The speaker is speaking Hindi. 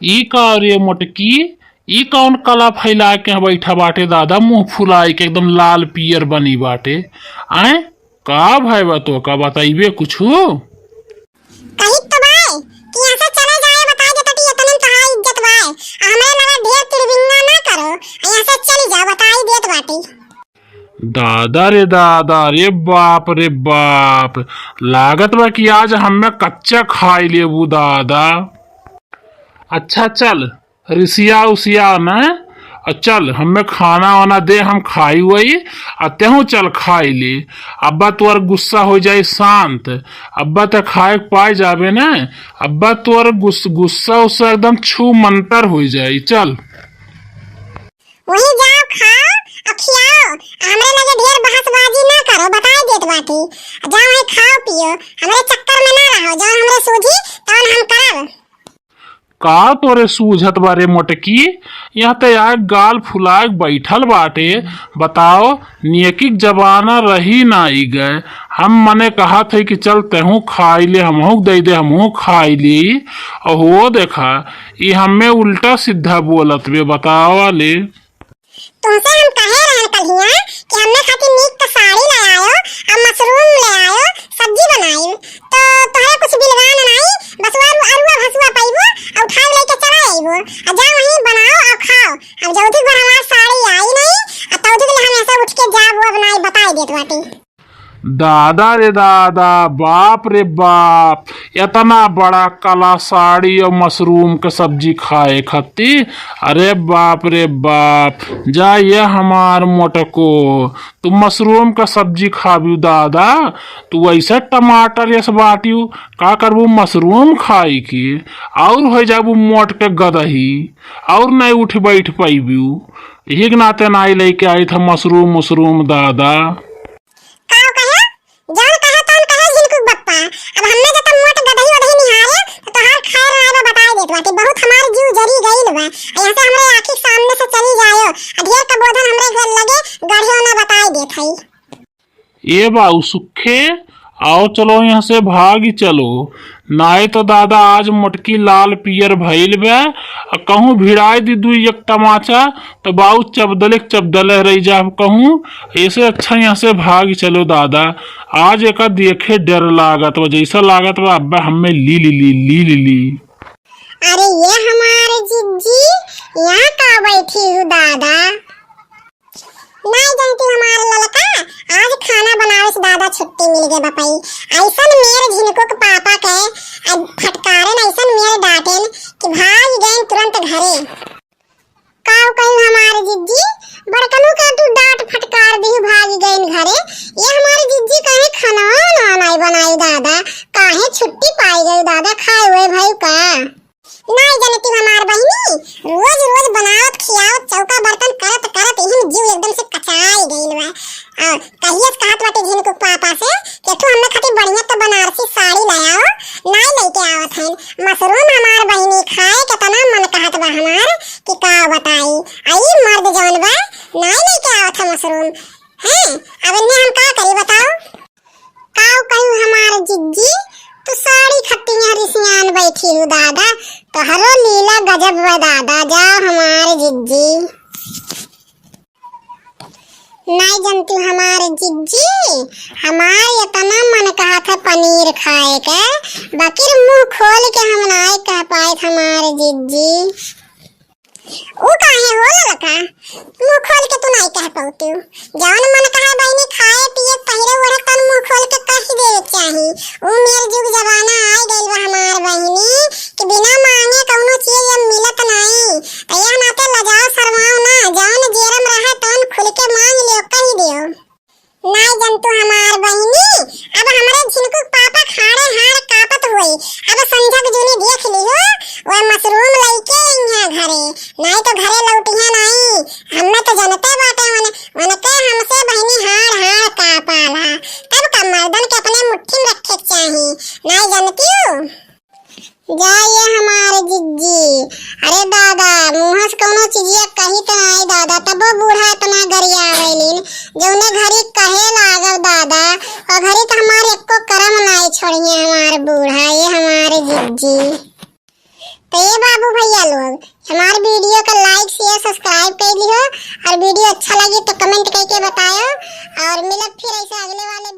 ई का रे मोटकी, ई कौन कला फैला के बैठा बाटे दादा, मुंह फुलाई के एकदम लाल पियर बनी बाटे। आए का भाई बा तो का बताइबे कुछू? कही तो भाई कि ऐसा चला जाए बता दे तो इतने कहां इज्जत भाई, हमरे लगा ढेर तिरबिंगा ना करो, ऐसा चली जा बताई देत बाटी। दादा रे बाप रे बाप, लागत बा कि आज हमें कच्चा खाई लेबू दादा। अच्छा चल रिसिया उसिया न, चल हमें खाना वाना दे, हम खाई वही तेहू चल खाई ले। अब्बा तोर गुस्सा हो जाए शांत, अब्बा तो खाए पाए जाबे न, अब्बा तोर गुस्सा उस्सा एकदम छू मंतर हो जाए। चल वही जाओ खाओ और खियाओ, हमरे लगे ढेर बहसबाजी ना करो बताई देत बाटी। जाओ वही खाओ पियो, हमरे चक्कर में ना रहो, जाओ हमरे सूझी तौन हम करब। का तोरे सूझत बारे मोटकी, यहाँ तो यार गाल फुलाए बैठल बाटे। बताओ नियकिक जबाना रही ना आई गए, हम मने कहा थे कि चल तेहू खाई ले, हमहू दे दे हमहू खाई ली, और वो देखा ये हमें उल्टा सीधा बोलत बे। बताओ ले तुमसे हम कहे रहे कलिया कि हमने खातिर नीक तो साड़ी ले आयो और मशरूम ले आयो, सब्जी बनाई तो तोहरे कुछ बिलवान नहीं, बस वो अरुआ भसुआ पाइबो और उठा लेके चला आइबो, और जा वहीं बनाओ और खाओ। अब जौथी बार हमार साड़ी आई नहीं और तौथी के हम ऐसे उठ के जा वो बनाई बताई देत बाटी। दादा रे दादा, बाप रे बाप, इतना बड़ा काला साड़ी और मशरूम के सब्जी खाए खत्ती। अरे बाप रे बाप, जा ये हमार मोटको तू मशरूम का सब्जी खाबू दादा, तू ऐसे टमाटर यस बाटियू का करबू मशरूम खाई की, और हो जाबू मोट के गदही, और नहीं उठ बैठ पैबू। यही के नाते नाई लेके आई था मशरूम दादा। जान कहा तौन कहा झिलकू बप्पा, अब हमने जब मोट गदही वदही निहारे तो हर खैर आए बताई देत बाटी। बहुत हमार जीव जरी गइल बा, ऐसे हमरे आंखी सामने से चली जायो, अधेर का बोधन हमरे घर लगे गढ़ियो ना बताई देत हई। ए बाऊ सुखे आओ, चलो यहाँ से भागी चलो, नाय तो दादा आज मोटकी लाल पियर भइल बे, कहूँ भिड़ाई दी दू एक तमाचा तो बाऊ चबदले रही जा कहूँ। ऐसे अच्छा यहाँ से भाग चलो दादा, आज एक देखे डर लागत बा, जैसा लागत बा अब्बा हमें ली। अरे ये हमारे जिज्जी यहाँ का बैठी हूँ दादा, नहीं जानती हमारे लड़का आज खाना बनावे से दादा छुट्टी मिल गई बपाई। ऐसन मेरे झिनको के पापा के फटकारे ऐसन मेरे डांटेन कि भाग गए तुरंत घरे। काव कहीं हमारे जिज्जी बड़कनू का तू डांट फटकार दी भाग गए घरे। ये हमारे जिज्जी कहे खाना ना नहीं बनाई दादा, काहे छुट्टी पाई गई दादा, खाए हुए भाई का नहीं जानती हमार बहिनी रोज रोज बनावत खियावत चौका बर्तन करत करत एहन जीव एकदम से कचाई गइल बा। और कहियत कहत बाटे झिनको पापा से कि तू हमने खातिर बढ़िया तो बनारसी साड़ी ले आओ, नहीं लेके आवत है मशरूम हमार बहिनी खाए के तना मन कहत बा हमार कि का बताई आई मर्द जवन बा नहीं लेके आवत है मशरूम हैं। अब इन्हें हम का करी बताओ? काव कहूं हमार जिज्जी तू साड़ी खट्टी रिसियान बैठी हूँ दादा, तो हरो लीला गजब बा दादा। जाओ हमारे जिज्जी, नहीं जानती हमारे जिज्जी हमारे इतना मन कहा था पनीर खाए के, बाकी मुंह खोल के हम नहीं कह पाए हमारे जिज्जी। वो काहे हो लड़का मुंह खोल के तू नहीं कह पाती, जौन मन कहा बहनी खाए पिए पहिरे ओढ़े तन मुंह खोल के कह दे चाही। वो मेरे जुग जमाना आ गइल बा हमार बहनी कि बिना मांगे कौनो चीज मिलत नहीं, तैयार नाते लजाओ शर्माओ ना, जौन जेरम रहे तौन खुल के मांग लियो कह दियो। नहीं जानतू हमार बहनी अब हमरे झिनको पापा खाड़े हाड़ कापत हुई, अब संझक जूनी देख ली हो वो मशरूम लइके यहाँ घरे, नहीं तो घरे लौटिया नहीं, हमने तो जनते बाटे वनके हमसे बहनी हाड़ हाड़ कापाला, तब का मर्दन के अपने मुट्ठी में रखे चाही, नहीं जानती हो। जाइए हमारे जिज्जी, अरे दादा मुँह से कौनो चीजिया कही तो नहीं दादा, तब बूढ़ा इतना गरिया गइलिन जौने घरी कहे लागल दादा, और घरी तो हमारे एको करम नहीं छोड़िए हमारे बूढ़ा। ये हमारे जिज्जी तो ये बाबू भैया लोग हमारे वीडियो का लाइक शेयर सब्सक्राइब कर लियो और वीडियो अच्छा लगे तो कमेंट करके बताओ और मिलब फिर ऐसे अगले वाले